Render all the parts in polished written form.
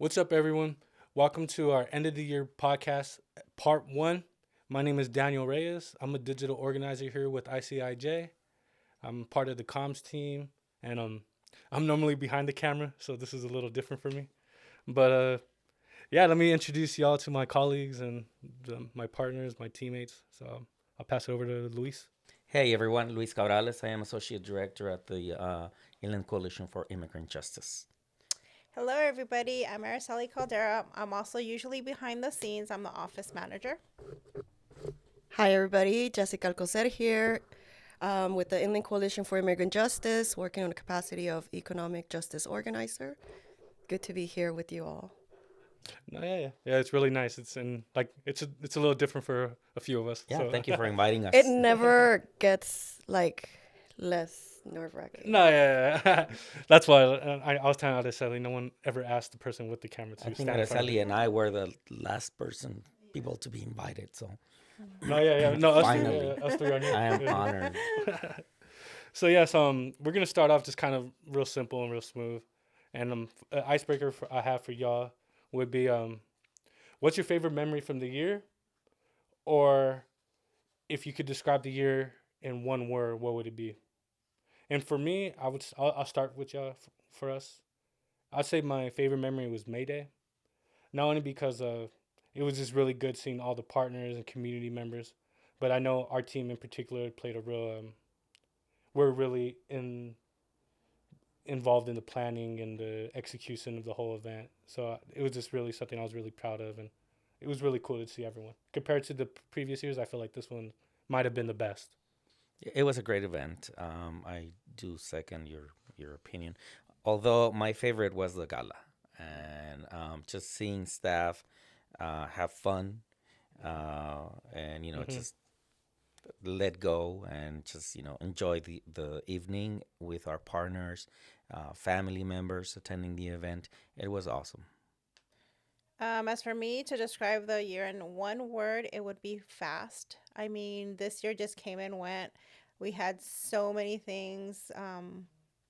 What's up, everyone? Welcome to our end of the year podcast, part one. My name is Daniel Reyes. I'm a digital organizer here with ICIJ. I'm part of the comms team, and I'm normally behind the camera, so this is a little different for me. But yeah, let me introduce y'all to my colleagues and my partners, my teammates. So I'll pass it over to Luis. Hey everyone, Luis Cabrales. I am Associate Director at the Inland Coalition for Immigrant Justice. Hello, everybody. I'm Araceli Caldera. I'm also usually behind the scenes. I'm the office manager. Hi, everybody. Jessica Alcocer here with the Inland Coalition for Immigrant Justice, working on the capacity of economic justice organizer. Good to be here with you all. No, yeah. It's really nice. It's a little different for a few of us. Yeah, So thank you for inviting It us. never gets less nerve wracking. No, yeah. That's why I was telling Araceli, no one ever asked the person with the camera I to think stand in front of Araceli it. and I were the last people to be invited, so No, yeah. No, us three, finally, us three on here. I am Yeah. honored. So yes, we're gonna start off just kind of real simple and real smooth, and an icebreaker I have for y'all would be what's your favorite memory from the year, or if you could describe the year in one word, what would it be? And for me, I'll start with y'all for us. I'd say my favorite memory was May Day. Not only because it was just really good seeing all the partners and community members, but I know our team in particular played a real. We're really involved in the planning and the execution of the whole event. So it was just really something I was really proud of, and it was really cool to see everyone. Compared to the previous years, I feel like this one might have been the best. It was a great event. I do second your opinion, although my favorite was the gala, and just seeing staff have fun, and Hmm. just let go and just enjoy the evening with our partners, family members attending the event. It was awesome. As for me, to describe the year in one word, it would be fast. I mean, this year just came and went. We had so many things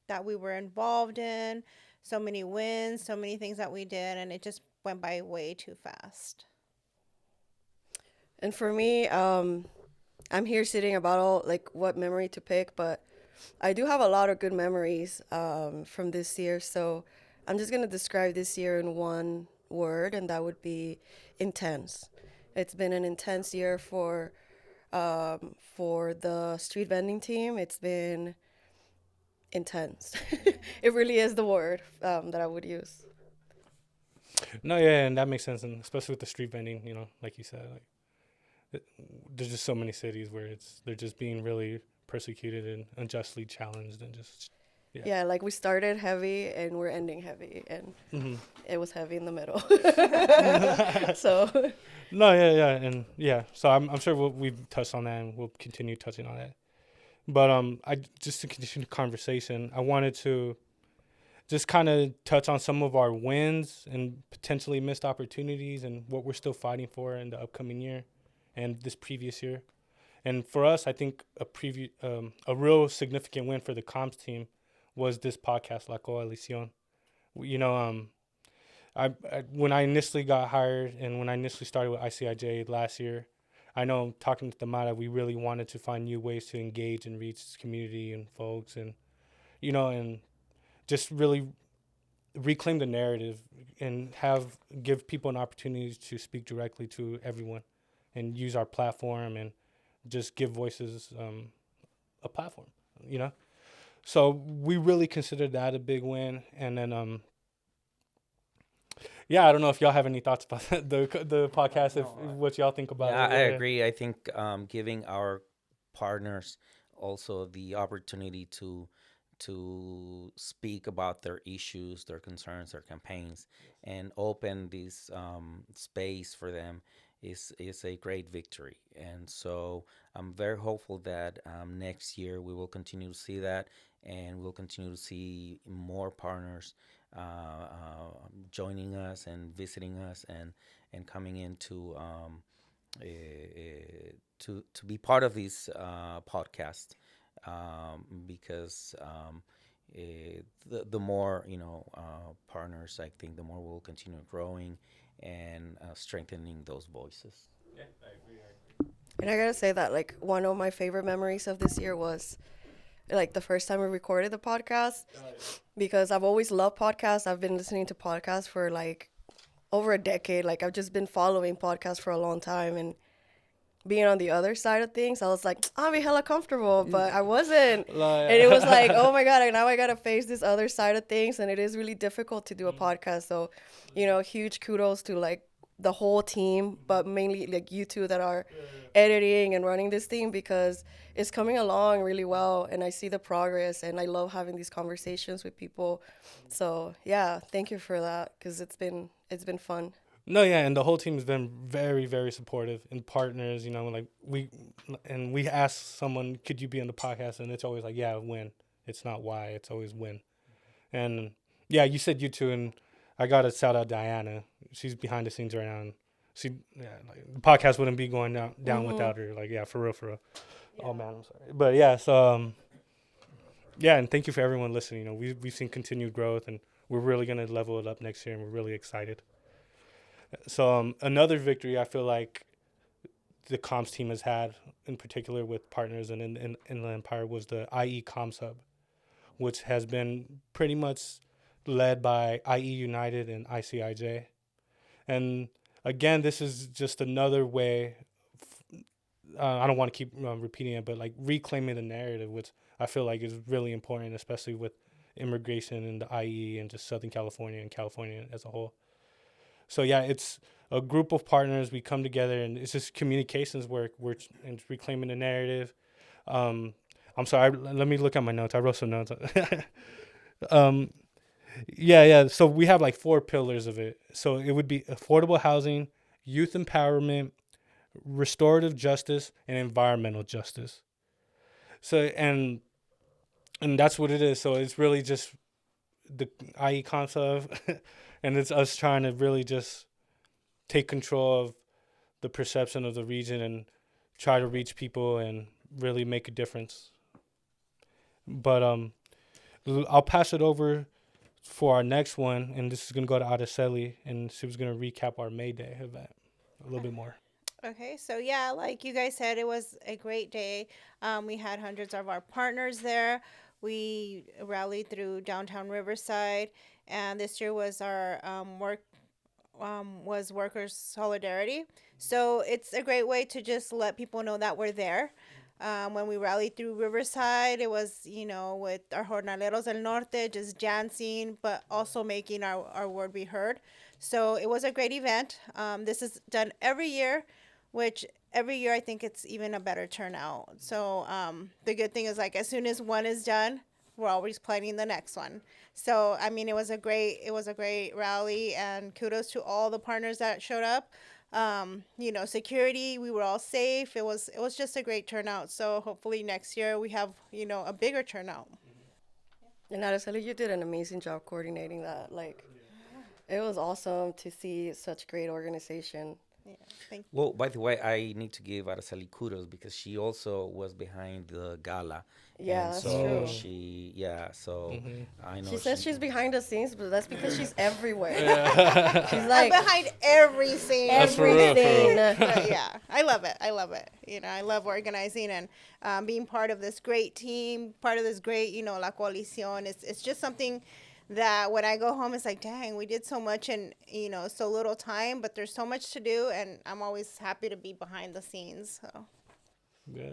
that we were involved in, so many wins, so many things that we did, and it just went by way too fast. And for me, I'm here sitting about all what memory to pick, but I do have a lot of good memories from this year. So I'm just gonna describe this year in one word, and that would be intense. It's been an intense year for the street vending team. It's been intense. It really is the word that I would use. No, yeah, and that makes sense, and especially with the street vending, like you said, like it, there's just so many cities where they're just being really persecuted and unjustly challenged, and just yeah. Yeah, like we started heavy and we're ending heavy, and Hmm. it was heavy in the middle. So, No, yeah, and yeah. So I'm sure we've touched on that, and we'll continue touching on that. But I just to continue the conversation, I wanted to just kind of touch on some of our wins and potentially missed opportunities, and what we're still fighting for in the upcoming year, and this previous year. And for us, I think a real significant win for the comms team was this podcast, La Coalición. You know, I when I initially got hired and when I initially started with ICIJ last year, I know talking to the Mara, we really wanted to find new ways to engage and reach this community and folks, and and just really reclaim the narrative and give people an opportunity to speak directly to everyone and use our platform and just give voices a platform, you know. So we really considered that a big win, and then yeah, I don't know if y'all have any thoughts about the podcast, if No, what y'all think about yeah, it. I Yeah. agree. I think giving our partners also the opportunity to speak about their issues, their concerns, their campaigns, and open this space for them is a great victory. And so I'm very hopeful that next year we will continue to see that, and we'll continue to see more partners joining us and visiting us and coming into to be part of this podcast because the more partners, I think the more we'll continue growing and strengthening those voices. And I gotta say that like one of my favorite memories of this year was like the first time we recorded the podcast, because I've always loved podcasts. I've been listening to podcasts for like over a decade. Like I've just been following podcasts for a long time, and being on the other side of things, I was like, I'll be hella comfortable, but I wasn't. And it was like, oh my God, now I got to face this other side of things. And it is really difficult to do a podcast. So, huge kudos to like the whole team, but mainly like you two that are editing and running this thing, because it's coming along really well. And I see the progress, and I love having these conversations with people. So yeah, thank you for that, because it's been fun. No, yeah, and the whole team has been very, very supportive and partners. Like we ask someone, could you be on the podcast, and it's always like, yeah, when. It's not why, it's always when. And yeah, you said you two, and I gotta shout out Diana. She's behind the scenes right now, and the podcast wouldn't be going down without her. Like, yeah, for real. Yeah. Oh man, I'm sorry, but yeah, so yeah, and thank you for everyone listening. We've seen continued growth, and we're really gonna level it up next year, and we're really excited. So another victory I feel like the comms team has had, in particular with partners and in the Empire, was the IE Comms Hub, which has been pretty much led by IE United and ICIJ. And again, this is just another way, I don't want to keep repeating it, but like reclaiming the narrative, which I feel like is really important, especially with immigration in the IE and just Southern California and California as a whole. So yeah, it's a group of partners. We come together, and it's just communications work. We're reclaiming the narrative. I'm sorry. Let me look at my notes. I wrote some notes. Yeah. So we have like 4 pillars of it. So it would be affordable housing, youth empowerment, restorative justice, and environmental justice. So and that's what it is. So it's really just the IE concept. And it's us trying to really just take control of the perception of the region and try to reach people and really make a difference. But I'll pass it over for our next one, and this is going to go to Araceli, and she was going to recap our May Day event a little bit more. Okay, so yeah, like you guys said, it was a great day. We had hundreds of our partners there. We rallied through downtown Riverside, and this year was our workers solidarity. So it's a great way to just let people know that we're there. When we rallied through Riverside, it was, with our Jornaleros del Norte just dancing, but also making our word be heard. So it was a great event. This is done every year, which every year I think it's even a better turnout. So the good thing is, like, as soon as one is done, we're always planning the next one. So I mean, it was a great rally, and kudos to all the partners that showed up. Security, we were all safe. It was just a great turnout. So hopefully next year we have a bigger turnout. And Araceli, you did an amazing job coordinating that. Like, it was awesome to see such great organization. Yeah, thank you. Well, by the way, I need to give Araceli kudos because she also was behind the gala. Yeah, And that's so true. so I know She says she's behind the scenes, but that's because she's everywhere. She's I'm like behind every scene. That's for real, for real. everything. But yeah, I love it. I love organizing and being part of this great team, part of this great, La Coalición. It's just something that when I go home, it's like, dang, we did so much in, so little time, but there's so much to do, and I'm always happy to be behind the scenes. So. Yeah.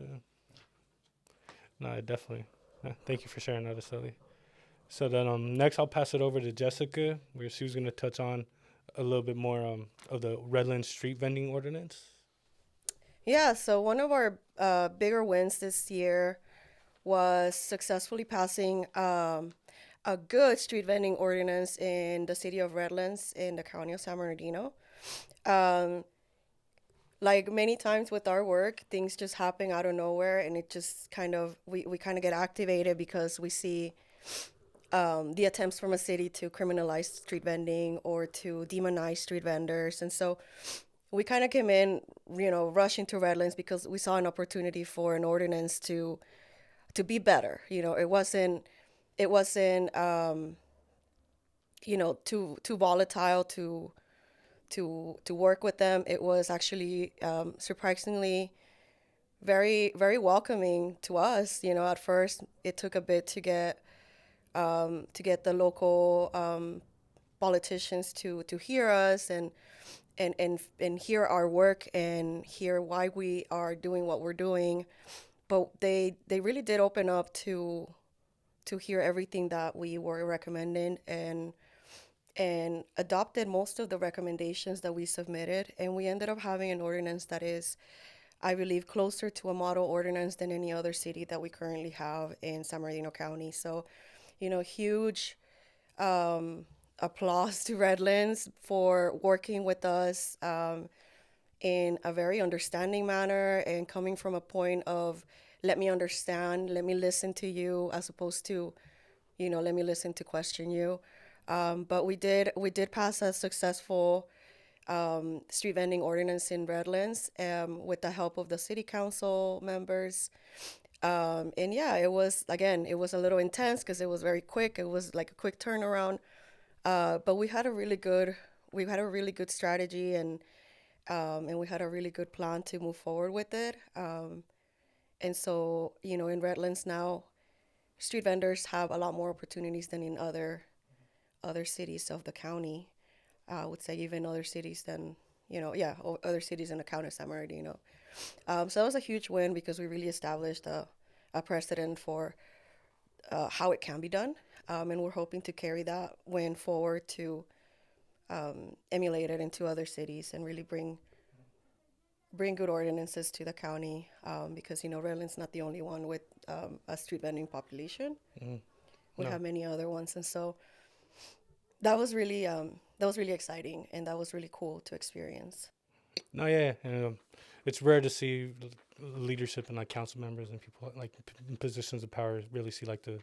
No, definitely. Thank you for sharing that, Araceli. So then next I'll pass it over to Jessica, where she was going to touch on a little bit more of the Redlands street vending ordinance. Yeah, so one of our bigger wins this year was successfully passing a good street vending ordinance in the city of Redlands in the county of San Bernardino. Like many times with our work, things just happen out of nowhere, and it just kind of, we kind of get activated because we see the attempts from a city to criminalize street vending or to demonize street vendors. And so we kind of came in, rushing to Redlands because we saw an opportunity for an ordinance to be better. It it wasn't too volatile to work with them. It was actually surprisingly very, very welcoming to us. At first it took a bit to get the local politicians to hear us and hear our work and hear why we are doing what we're doing. But they really did open up to hear everything that we were recommending and adopted most of the recommendations that we submitted. And we ended up having an ordinance that is, I believe, closer to a model ordinance than any other city that we currently have in San Bernardino County. So, huge applause to Redlands for working with us in a very understanding manner and coming from a point of, let me understand, let me listen to you, as opposed to, let me listen to question you. But we did pass a successful street vending ordinance in Redlands with the help of the city council members. And yeah, it was a little intense because it was very quick. It was like a quick turnaround. But we had a really good strategy and we had a really good plan to move forward with it. And so, in Redlands now, street vendors have a lot more opportunities than in other cities of the county. I would say even other cities than, other cities in the county of San Bernardino. So that was a huge win because we really established a precedent for how it can be done. And we're hoping to carry that win forward to emulate it into other cities and really bring good ordinances to the county because, Redland's not the only one with a street vending population. Mm-hmm. We have many other ones. And so that was really exciting, and that was really cool to experience. No, yeah. It's rare to see leadership and like council members and people like in positions of power really see like the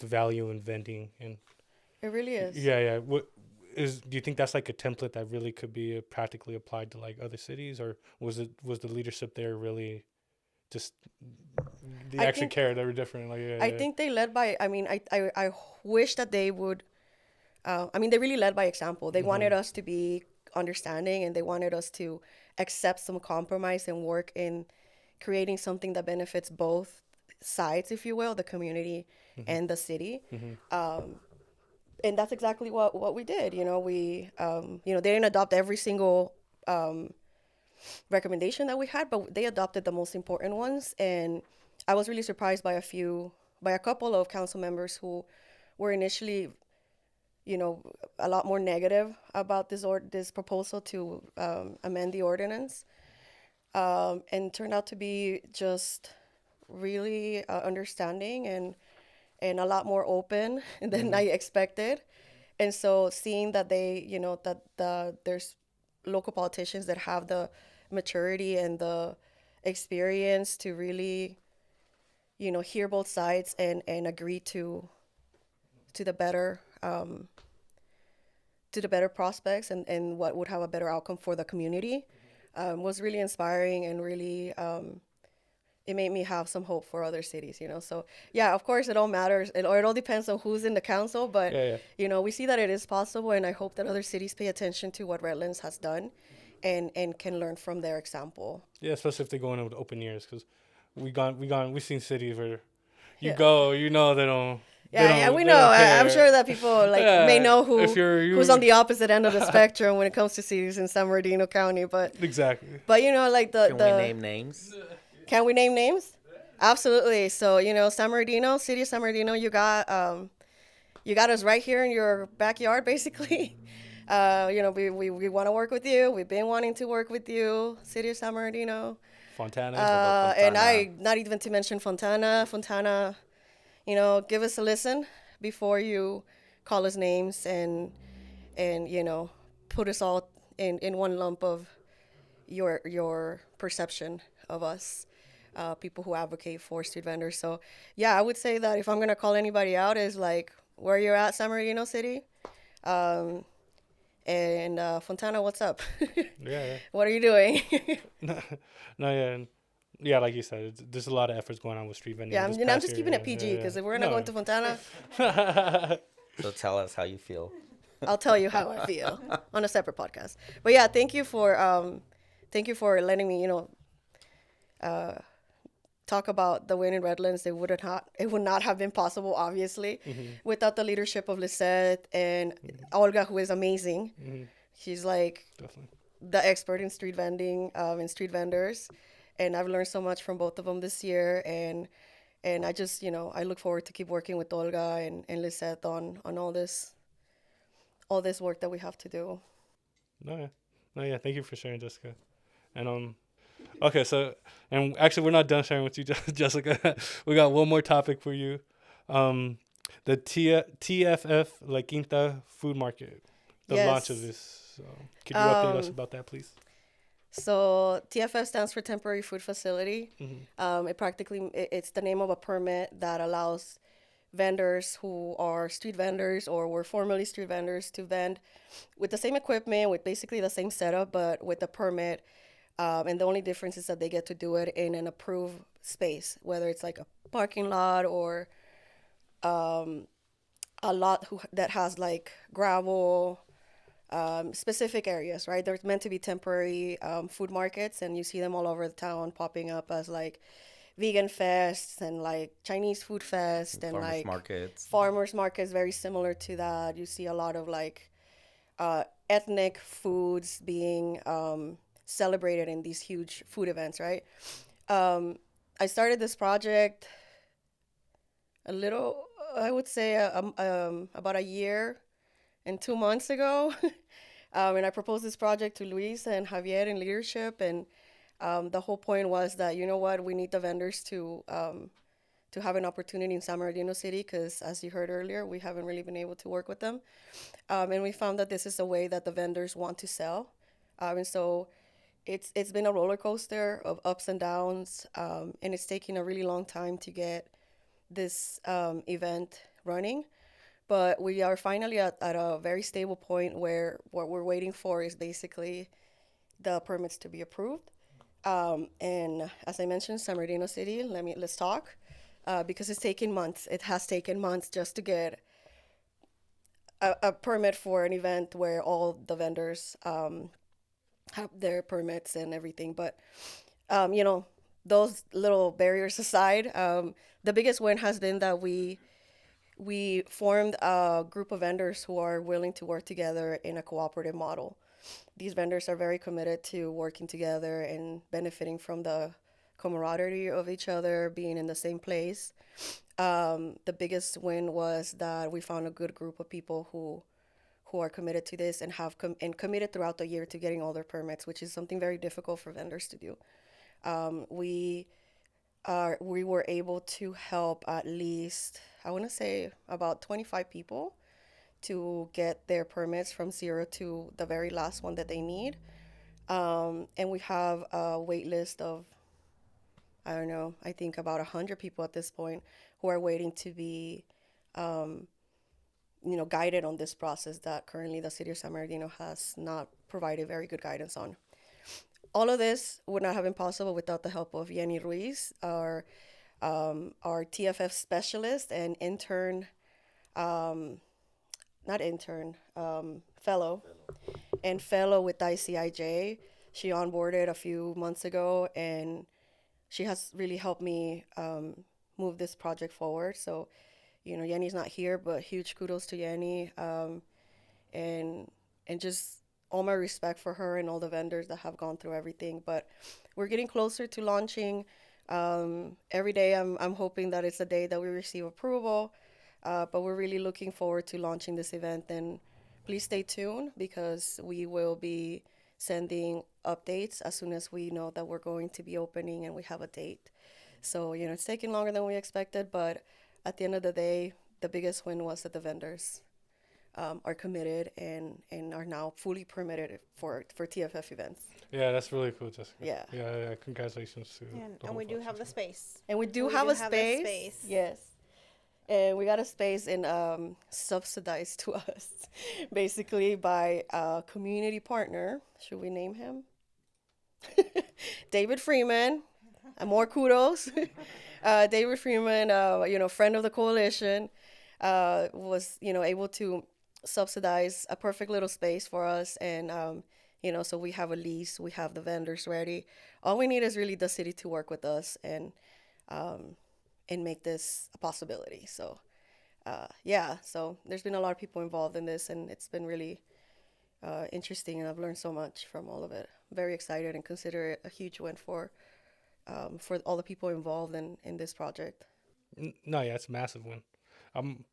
value in vending, and it really is. Yeah. Do you think that's like a template that really could be practically applied to like other cities, or was the leadership there really just the extra care that were different? Like I think they led by. I mean, I wish that they would. They really led by example. They wanted us to be understanding, and they wanted us to accept some compromise and work in creating something that benefits both sides, if you will, the community and the city. And that's exactly what we did. We they didn't adopt every single recommendation that we had, but they adopted the most important ones. And I was really surprised by a couple of council members who were initially a lot more negative about this proposal to amend the ordinance, and turned out to be just really understanding and a lot more open than I expected. And so seeing that there's local politicians that have the maturity and the experience to really, hear both sides and agree to the better prospects and what would have a better outcome for the community was really inspiring, and really it made me have some hope for other cities. So yeah, of course it all matters, it all depends on who's in the council, but we see that it is possible, and I hope that other cities pay attention to what Redlands has done and can learn from their example. Yeah, especially if they go in with open ears, because we've seen cities where you go, they don't. Yeah, we know. I'm sure that people may know who's on the opposite end of the spectrum when it comes to cities in San Bernardino County. But exactly. But can we name names? Can we name names? Absolutely. So San Bernardino, city of San Bernardino, you got us right here in your backyard, basically. We want to work with you. We've been wanting to work with you, city of San Bernardino. Fontana. And not even to mention Fontana. Give us a listen before you call us names and put us all in one lump of your perception of us, people who advocate for street vendors. So yeah, I would say that if I'm gonna call anybody out, is like where you're at, San Bernardino City, and Fontana, what's up? Yeah. What are you doing? No, yeah. Yeah, like you said, there's a lot of efforts going on with street vending. Yeah, this I'm past just year. keeping it PG because if we're not No. going to Fontana, So tell us how you feel. I'll tell you how I feel on a separate podcast. But yeah, thank you for letting me, talk about the win in Redlands. It would not have been possible, obviously, without the leadership of Lisette and Olga, who is amazing. She's like Definitely. the expert in street vending, and street vendors, and I've learned so much from both of them this year. And I just, I look forward to keep working with Olga and Lisette on all this work that we have to do. No, yeah. No, yeah. Thank you for sharing, Jessica. And okay, so and actually we're not done sharing with you, Jessica. We got one more topic for you. The TFF La Quinta Food Market. The launch of Yes. this. So, could you update us about that, please? So TFF stands for Temporary Food Facility. It's the name of a permit that allows vendors who are street vendors or were formerly street vendors to vend with the same equipment, with basically the same setup, but with a permit. And the only difference is that they get to do it in an approved space, whether it's like a parking lot or a lot that has like gravel, specific areas, right? They're meant to be temporary food markets, and you see them all over the town popping up as like vegan fests and like Chinese food fest and Farmers like markets. farmers markets, very similar to that. You see a lot of like ethnic foods being celebrated in these huge food events, right? I started this project I would say, about a year and 2 months ago. And I proposed this project to Luis and Javier in leadership. And the whole point was that, you know what, we need the vendors to have an opportunity in San Bernardino City because, as you heard earlier, we haven't really been able to work with them. And we found that this is a way that the vendors want to sell. And so it's been a roller coaster of ups and downs, and it's taking a really long time to get this event running. But we are finally at a very stable point where what we're waiting for is basically the permits to be approved. And as I mentioned, San Bernardino City, let's talk, because it's taken months. It has taken months just to get a permit for an event where all the vendors have their permits and everything. But those little barriers aside, the biggest win has been that we formed a group of vendors who are willing to work together in a cooperative model. These vendors are very committed to working together and benefiting from the camaraderie of each other, being in the same place. The biggest win was that we found a good group of people who are committed to this and have committed throughout the year to getting all their permits, which is something very difficult for vendors to do. We were able to help at least, I want to say, about 25 people to get their permits from zero to the very last one that they need. And we have a wait list of, I don't know, I think about 100 people at this point who are waiting to be guided on this process that currently the city of San Bernardino has not provided very good guidance on. All of this would not have been possible without the help of Yenny Ruiz, our TFF specialist and fellow, and fellow with ICIJ. She onboarded a few months ago, and she has really helped me move this project forward. So, Yenny's not here, but huge kudos to Yenny, and just all my respect for her and all the vendors that have gone through everything. But we're getting closer to launching. Every day I'm hoping that it's the day that we receive approval, but we're really looking forward to launching this event. And please stay tuned because we will be sending updates as soon as we know that we're going to be opening and we have a date. So, it's taking longer than we expected, but at the end of the day, the biggest win was that the vendors are committed and are now fully permitted for TFF events. Yeah, that's really cool, Jessica. Yeah. Yeah. Congratulations to. And we do have the space. And we do We have do a have the space. space. Yes. And we got a space subsidized to us, basically by a community partner. Should we name him? David Freeman. more kudos. David Freeman, friend of the coalition, was, able to subsidize a perfect little space for us. And, so we have a lease, we have the vendors ready. All we need is really the city to work with us um, and make this a possibility. So, yeah, so there's been a lot of people involved in this, and it's been really interesting, and I've learned so much from all of it. Very excited and consider it a huge win for all the people involved in this project. No, yeah, it's a massive one. I'm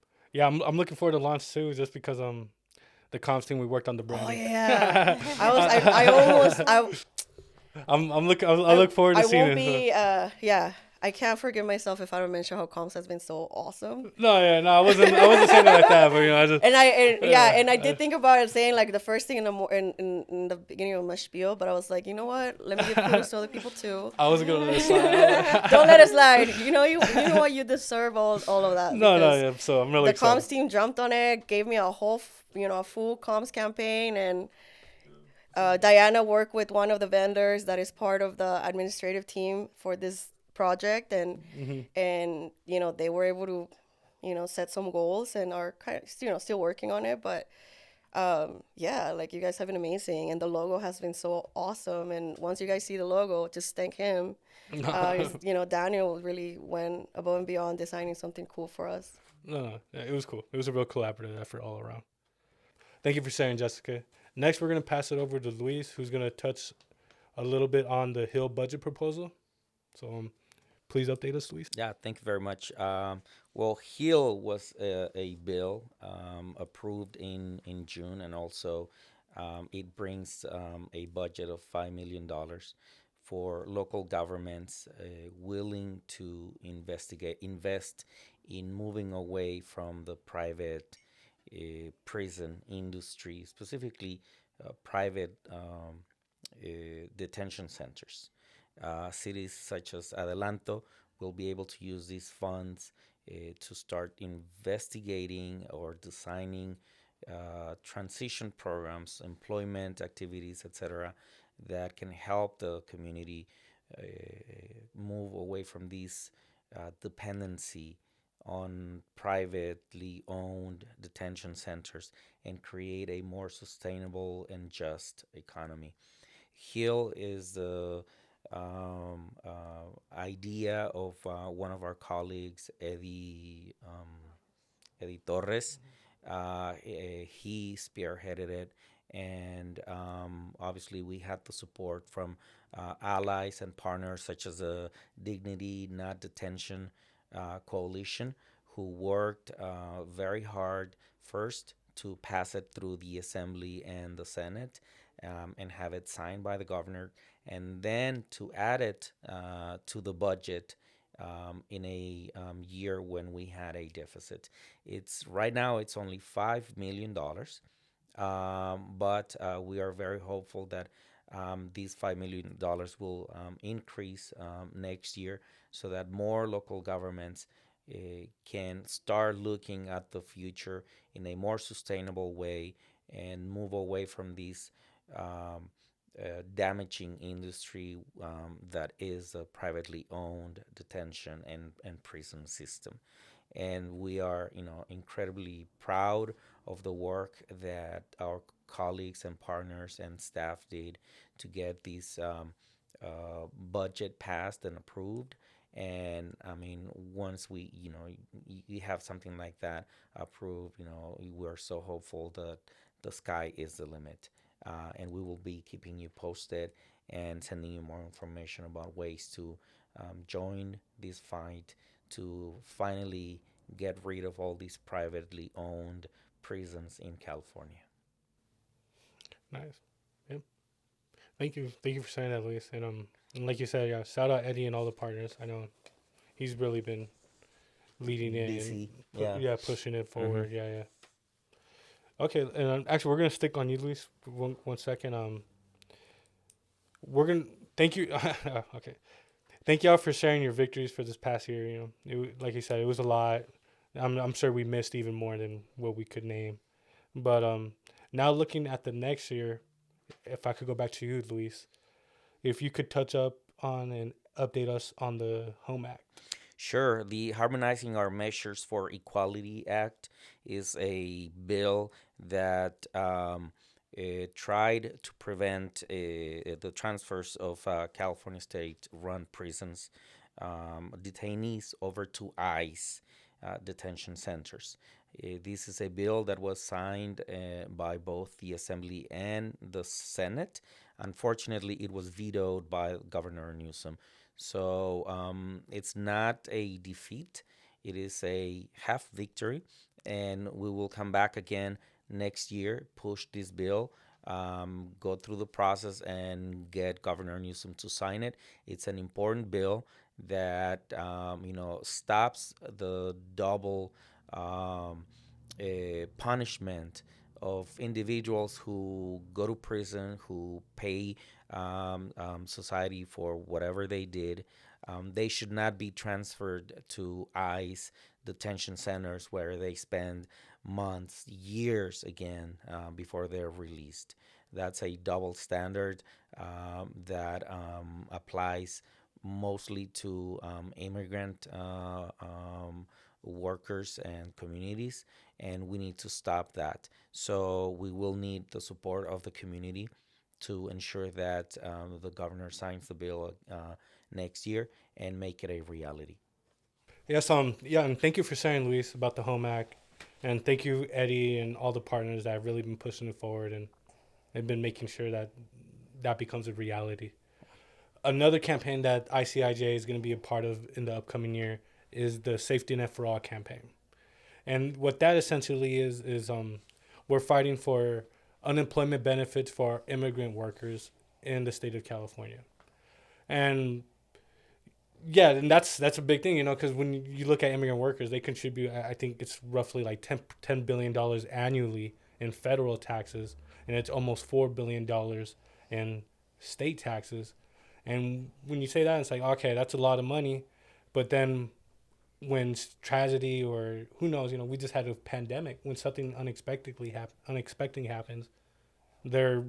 looking forward to launch too, just because the comms team we worked on the Oh branding. yeah, I almost I look forward to I seeing won't it. be yeah. I can't forgive myself if I don't mention how comms has been so awesome. No, yeah, no, I wasn't saying it like that, but I just And I did think about it saying like the first thing in the beginning of my spiel, but I was like, you know what? Let me give kudos to other people too. I wasn't gonna let it slide. Don't let it slide. You know what? You deserve all of that. No, because yeah. So I'm really the comms excited. team jumped on it, gave me a full comms campaign, and Diana worked with one of the vendors that is part of the administrative team for this project, and they were able to set some goals and are kind of still working on it. But yeah, like you guys have been amazing, and the logo has been so awesome. And once you guys see the logo, just thank him. Daniel really went above and beyond designing something cool for us. No, yeah, it was cool. It was a real collaborative effort all around. Thank you for sharing, Jessica. Next, we're gonna pass it over to Luis, who's gonna touch a little bit on the Hill budget proposal. So, please update us, Luis. Yeah, thank you very much. Well, HEAL was a bill approved in June, and also it brings a budget of $5 million for local governments willing to invest in moving away from the private prison industry, specifically private detention centers. Cities such as Adelanto will be able to use these funds to start investigating or designing transition programs, employment activities, etc., that can help the community uh, move away from this dependency on privately owned detention centers and create a more sustainable and just economy. HEAL is the idea of one of our colleagues, Eddie Torres. He spearheaded it, and obviously we had the support from allies and partners such as the Dignity Not Detention Coalition, who worked very hard first to pass it through the Assembly and the Senate, and have it signed by the governor, and then to add it to the budget in a year when we had a deficit. It's right now it's only $5 million, but we are very hopeful that these $5 million will increase next year, so that more local governments can start looking at the future in a more sustainable way and move away from these um, damaging industry that is a privately owned detention and prison system. And we are, incredibly proud of the work that our colleagues and partners and staff did to get this budget passed and approved. And I mean, once you have something like that approved, we're so hopeful that the sky is the limit. And we will be keeping you posted and sending you more information about ways to join this fight to finally get rid of all these privately owned prisons in California. Nice. Yep. Thank you for saying that, Luis. And like you said, yeah, shout out Eddie and all the partners. I know he's really been leading it DC, and yeah. pushing it forward. Yeah, yeah. Okay, and actually, we're gonna stick on you, Luis, for one second. We're gonna thank you. Okay, thank y'all for sharing your victories for this past year. Like you said, it was a lot. I'm sure we missed even more than what we could name. But now looking at the next year, if I could go back to you, Luis, if you could touch up on an update us on the Home Act? Sure. The Harmonizing Our Measures for Equality Act is a bill that tried to prevent the transfers of California state-run prisons detainees over to ICE detention centers. This is a bill that was signed by both the Assembly and the Senate. Unfortunately, it was vetoed by Governor Newsom. So it's not a defeat, it is a half victory. And we will come back again next year, push this bill, go through the process, and get Governor Newsom to sign it. It's an important bill that stops the double punishment of individuals who go to prison, who pay society for whatever they did. They should not be transferred to ICE detention centers where they spend months, years again before they're released. That's a double standard that applies mostly to immigrant workers and communities, and we need to stop that. So we will need the support of the community to ensure that the governor signs the bill next year and make it a reality. Yes, yeah, and thank you for sharing, Luis, about the Home Act, and thank you, Eddie, and all the partners that have really been pushing it forward and have been making sure that that becomes a reality. Another campaign that ICIJ is going to be a part of in the upcoming year is the Safety Net for All campaign. And what that essentially is we're fighting for unemployment benefits for immigrant workers in the state of California. And yeah, and that's a big thing, because when you look at immigrant workers, they contribute, I think it's roughly like $10 billion annually in federal taxes, and it's almost $4 billion in state taxes. And when you say that, it's like, okay, that's a lot of money. But then when tragedy or who knows, we just had a pandemic. When something unexpected happens, they're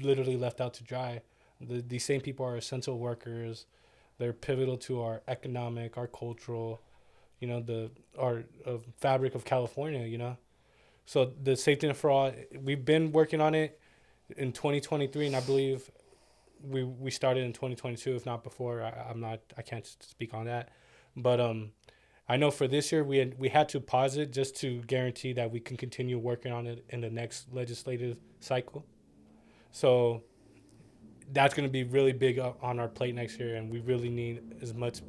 literally left out to dry. These same people are essential workers. They're pivotal to our economic, our cultural, our fabric of California. So the safety net for all, we've been working on it in 2023, and I believe we started in 2022, if not before. I can't speak on that, but I know for this year we had to pause it just to guarantee that we can continue working on it in the next legislative cycle. So that's going to be really big on our plate next year, and we really need as much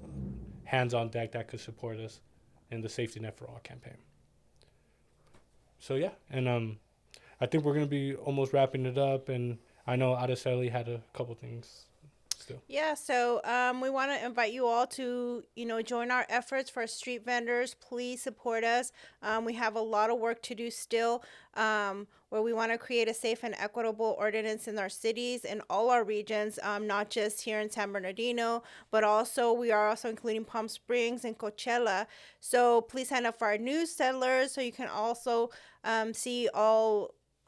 hands on deck that could support us in the Safety Net for All campaign. So yeah, and I think we're going to be almost wrapping it up, and I know Araceli had a couple things still. Yeah, so we want to invite you all to, join our efforts for street vendors. Please support us. We have a lot of work to do still, where we want to create a safe and equitable ordinance in our cities, in all our regions, not just here in San Bernardino, but also we are also including Palm Springs and Coachella. So please sign up for our newsletters so you can also see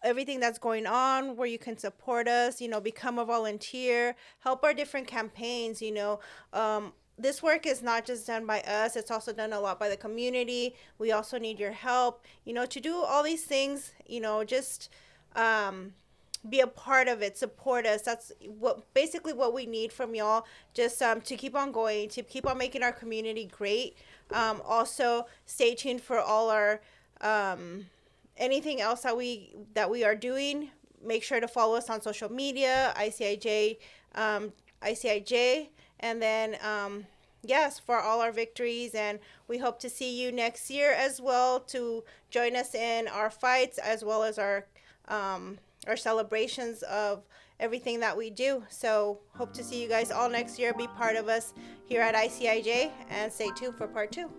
everything that's going on, where you can support us, become a volunteer, help our different campaigns. This work is not just done by us, it's also done a lot by the community. We also need your help, to do all these things, just be a part of it, support us. That's basically what we need from y'all, just to keep on going, to keep on making our community great. Also, stay tuned for all our anything else that we are doing. Make sure to follow us on social media, ICIJ, and then yes, for all our victories. And we hope to see you next year as well, to join us in our fights as well as our celebrations of everything that we do. So hope to see you guys all next year. Be part of us here at ICIJ, and stay tuned for part 2.